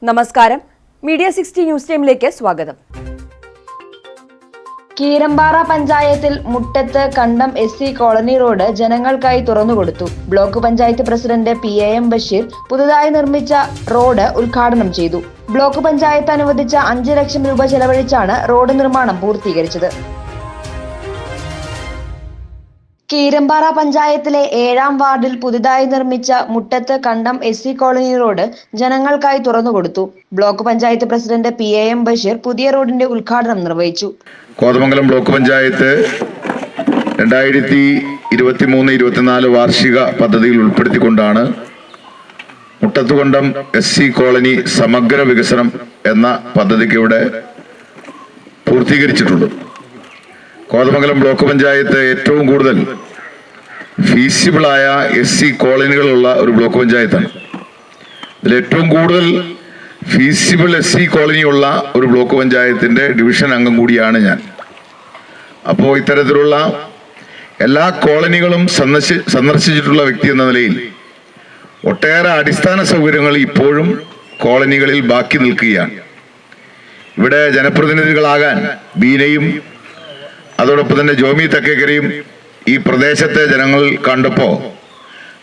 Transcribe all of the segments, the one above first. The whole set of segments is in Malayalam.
നമസ്കാരം. മീഡിയ 60 ന്യൂസ് ടൈമിലേക്ക് സ്വാഗതം. കീരമ്പാറ പഞ്ചായത്തിൽ Muttath Kandam SC colony road ജനങ്ങൾക്കായി തുറന്നുകൊടുത്തു. Block panchayat president PAM Basheer പുതുതായി നിർമ്മിച്ച റോഡ് ഉദ്ഘാടനം ചെയ്തു. ബ്ലോക്ക് പഞ്ചായത്ത് അനുവദിച്ച 5 ലക്ഷം രൂപ ചെലവഴിച്ചാണ് റോഡ് നിർമ്മാണം പൂർത്തീകരിച്ചത്. കീരമ്പാറ പഞ്ചായത്തിലെ 7ാം വാർഡിൽ പുതുതായി നിർമ്മിച്ച Muttath Kandam SC colony road ജനങ്ങൾക്കായി തുറന്നുകൊടുത്തു. Block panchayat president PAM Basheer പുതിയ റോഡിന്റെ ഉദ്ഘാടനം നിർവഹിച്ചു. കോതമംഗലം ബ്ലോക്ക് പഞ്ചായത്ത് 2023-24 വാർഷിക പദ്ധതിയിൽ ഉൾപ്പെടുത്തിക്കൊണ്ടാണ് മുട്ടത്തുകണ്ടം SC കോളനി സമഗ്ര വികസനം എന്ന പദ്ധതിക്ക് ഇവിടെ പൂർത്തീകരിച്ചിട്ടുണ്ട്. കോതമംഗലം ബ്ലോക്ക് പഞ്ചായത്ത് ഏറ്റവും കൂടുതൽ ഫീസിബിളായ SC കോളനികളുള്ള ഒരു ബ്ലോക്ക് പഞ്ചായത്താണ്. ഇതിൽ ഏറ്റവും കൂടുതൽ ഫീസിബിൾ SC കോളനിയുള്ള ഒരു ബ്ലോക്ക് പഞ്ചായത്തിന്റെ ഡിവിഷൻ അംഗം കൂടിയാണ് ഞാൻ. അപ്പോൾ ഇത്തരത്തിലുള്ള എല്ലാ കോളനികളും സന്ദർശിച്ചിട്ടുള്ള വ്യക്തി എന്ന നിലയിൽ ഒട്ടേറെ അടിസ്ഥാന സൗകര്യങ്ങൾ ഇപ്പോഴും കോളനികളിൽ ബാക്കി നിൽക്കുകയാണ്. ഇവിടെ ജനപ്രതിനിധികളാകാൻ ബീനയും അതോടൊപ്പം തന്നെ ജോമി തക്കേക്കരയും ഈ പ്രദേശത്തെ ജനങ്ങൾ കണ്ടപ്പോൾ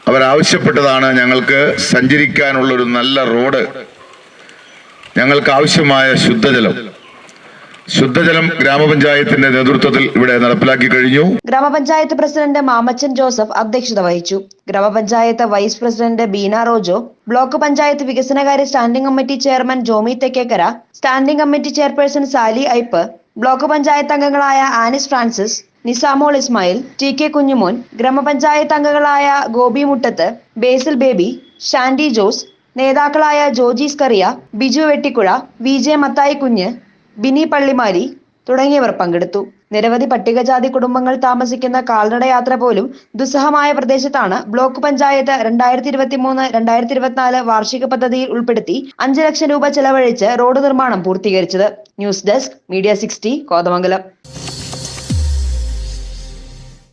അവരാവശ്യപ്പെട്ടതാണ്, ഞങ്ങൾക്ക് സഞ്ചരിക്കാനുള്ളൊരു നല്ല റോഡ്, ഞങ്ങൾക്ക് ആവശ്യമായ ശുദ്ധജലം ഗ്രാമപഞ്ചായത്തിന്റെ നേതൃത്വത്തിൽ ഇവിടെ നടപ്പിലാക്കി കഴിഞ്ഞു. ഗ്രാമപഞ്ചായത്ത് പ്രസിഡന്റ് മാമച്ചൻ ജോസഫ് അധ്യക്ഷത വഹിച്ചു. ഗ്രാമപഞ്ചായത്ത് vice president Beena Rojo, block panchayat വികസനകാര്യ standing committee chairman Jomy Thekkekkara, standing committee chairperson Sally Aipe, block panchayat അംഗങ്ങളായ ആനിസ് ഫ്രാൻസിസ്, നിസാമോൾ ഇസ്മായിൽ, TK കുഞ്ഞുമോൻ, ഗ്രാമപഞ്ചായത്ത് അംഗങ്ങളായ Gopi Muttath, Basil Baby, Shandy Jose, നേതാക്കളായ ജോജി സ്കറിയ, ബിജു വെട്ടിക്കുഴ, VJ മത്തായി കുഞ്ഞ്, ബിനി പള്ളിമാരി തുടങ്ങിയവർ പങ്കെടുത്തു. നിരവധി പട്ടികജാതി കുടുംബങ്ങൾ താമസിക്കുന്ന കാൽനട യാത്ര പോലും ദുസ്സഹമായ പ്രദേശത്താണ് ബ്ലോക്ക് പഞ്ചായത്ത് 2023-2024 വാർഷിക പദ്ധതിയിൽ ഉൾപ്പെടുത്തി 5 ലക്ഷം രൂപ ചെലവഴിച്ച് റോഡ് നിർമ്മാണം പൂർത്തീകരിച്ചത്. News desk media 60 Kothamangalam.